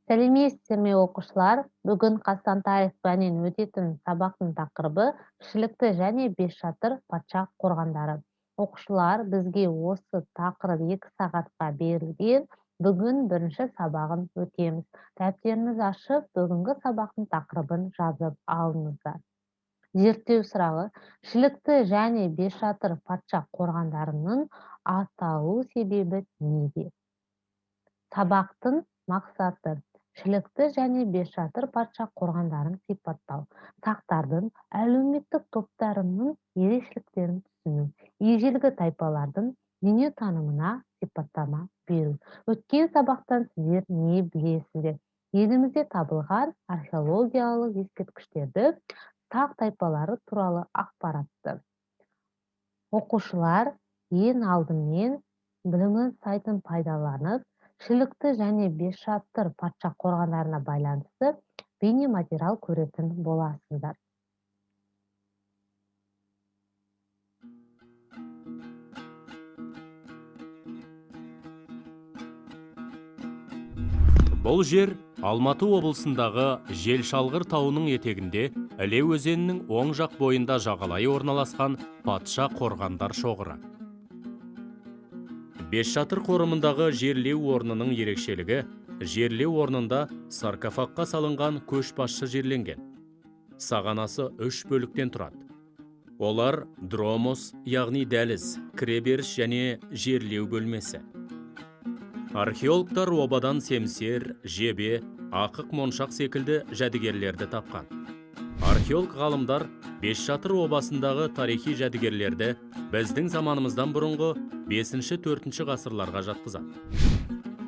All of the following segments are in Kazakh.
Сәлеметсіздер ме оқушылар? Бүгін Қастан тарих пәнінен өтетін сабақтың тақырыбы Шілікті және Бесшатыр патша қорғандары. Оқушылар, бізге осы тақырып 2 сағатқа берілген. Бүгін бірінші сабағын өтеміз. Дәптеріңізді ашып, бүгінгі сабақтың тақырыбын жазып алыңыздар. Зерттеу сұрағы: Шілікті және Бесшатыр патша қорғандарының аталу себебі неде? Сабақтың мақсаты: Шілікті және Бесшатыр патша қорғандарын сипаттау, сақтардың әлеуметтік топтарының ерекшеліктерін түсіну, ежелгі тайпалардың дүниетанымына сипаттама беру. Өткен сабақтан сіздер не білесіздер? Елімізде табылған археологиялық ескерткіштерді, сақ тайпалары туралы ақпаратты. Оқушылар ең алдымен білімі сайтын пайдаланып, Шілікті және Бесшатыр патша қорғандарына байланысты бейнематериал көретін боласыздар. Бұл жер Алматы облысындағы Желшалғыр тауының етегінде Іле өзенінің оң жақ бойында жағалай орналасқан патша қорғандар шоғыры. Бесшатыр қорымындағы жерлеу орнының ерекшелігі: жерлеу орнында саркофагқа салынған көшбасшы жерленген. Сағанасы 3 бөліктен тұрады. Олар дромос, яғни дәліз, кіреберіс және жерлеу бөлмесі. Археологтар обадан семсер, жебе, ақық моншақ секілді жәдігерлерді тапқан. Археолог ғалымдар Бесшатыр обасындағы тарихи жәдігерлерді біздің заманымыздан бұрынғы 5-4 ғасырларға жатқызады.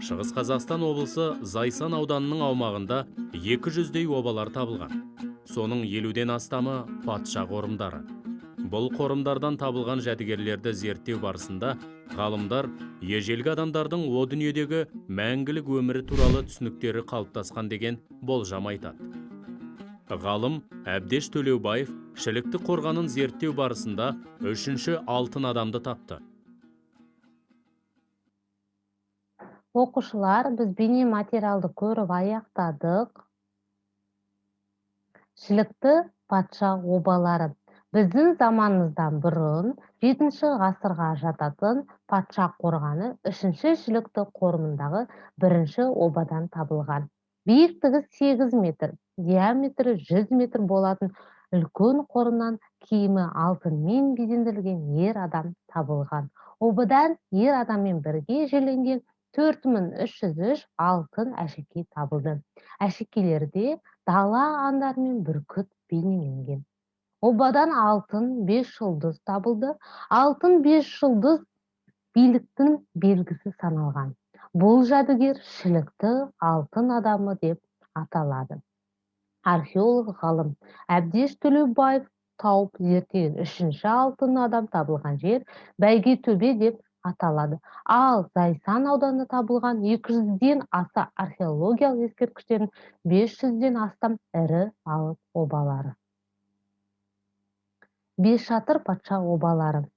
Шығыс Қазақстан облысы Зайсан ауданының аумағында 200-дей обалар табылған. Соның 50-ден астамы патша қорымдары. Бұл қорымдардан табылған жәдігерлерді зерттеу барысында ғалымдар ежелгі адамдардың о дүниедегі мәңгілік өмірі туралы түсініктері қалыптасқан деген болжам айтады. Ғалым Әбдеш Төлеубаев Шілікті қорғанын зерттеу барысында 3-ші алтын адамды тапты. Оқушылар, біз бейнематериалды көріп аяқтадық. Шілікті патша обалары. Біздің заманымыздан бұрын 7-ші ғасырға жататын патша қорғаны 3-ші Шілікті қорымындағы 1-ші обадан табылған. Биіктігі 8 метр, диаметрі 100 метр болатын үлкен қорымнан киімі алтынмен безендірілген ер адам табылған. Обадан ер адаммен бірге жерленген 4303 алтын әшекей табылды. Әшекейлерде дала аңдары мен бүркіт бейнеленген. Обадан алтын 5 жұлдыз табылды. Алтын 5 жұлдыз биліктің белгісі саналған. Бұл жәдігер Шілікті алтын адамы деп аталады. Археолог ғалым Әбдеш Төлеубаев тауып зерттеген 3-ші алтын адам табылған жер Бәйгетөбе деп аталады. Ал Зайсан ауданында табылған 200-ден аса археологиялық ескерткіштердің 500-ден астам ірі алып обалары. Бесшатыр патша обалары.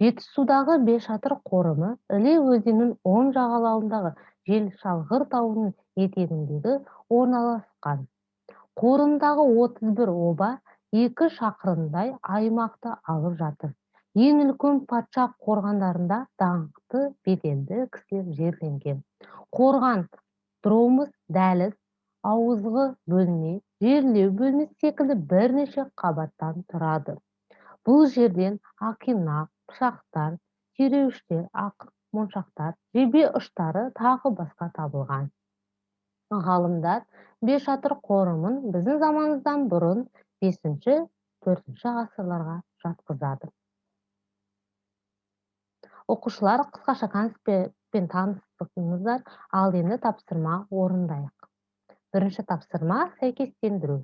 Жетісудағы Бесшатыр қорымы Іле өзенінің оң жағалауындағы Желшалғыр тауының етегіндегі орналасқан. Қорымдағы 31 оба 2 шақырымдай аймақты алып жатыр. Ең үлкен патша қорғандарында даңқты беделді кісілер жерленген. Қорған дромос, дәліз, ауызғы бөлме, жерлеу бөлмесі секілді бірнеше қабаттан тұрады. Бұл жерден ақинақ, пышақтар, түйреуіштер, ақық моншақтар, жебе ұштары тағы басқа табылған. Ғалымдар Бесшатыр қорымын біздің заманымыздан бұрын 5-4 ғасырларға жатқызады. Оқушылар, қысқаша конспектпен таныстыңыздар, ал енді тапсырма орындайық. Бірінші тапсырма сәйкестендіру.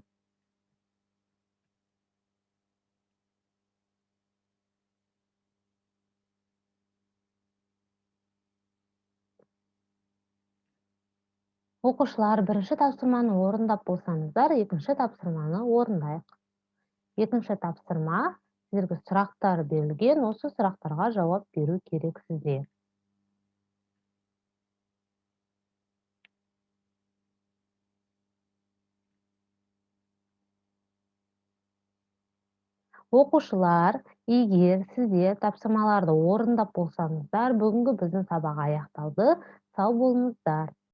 Оқушылар, бірінші тапсырманы орындап болсаңыздар, екінші тапсырманы орындайық. Екінші тапсырма, сіздерге сұрақтар берілген, осы сұрақтарға жауап беру керек сіздер. Оқушылар, егер сіздер тапсырмаларды орындап болсаңыздар, бүгінгі біздің сабақ аяқталды. Сау болыңыздар.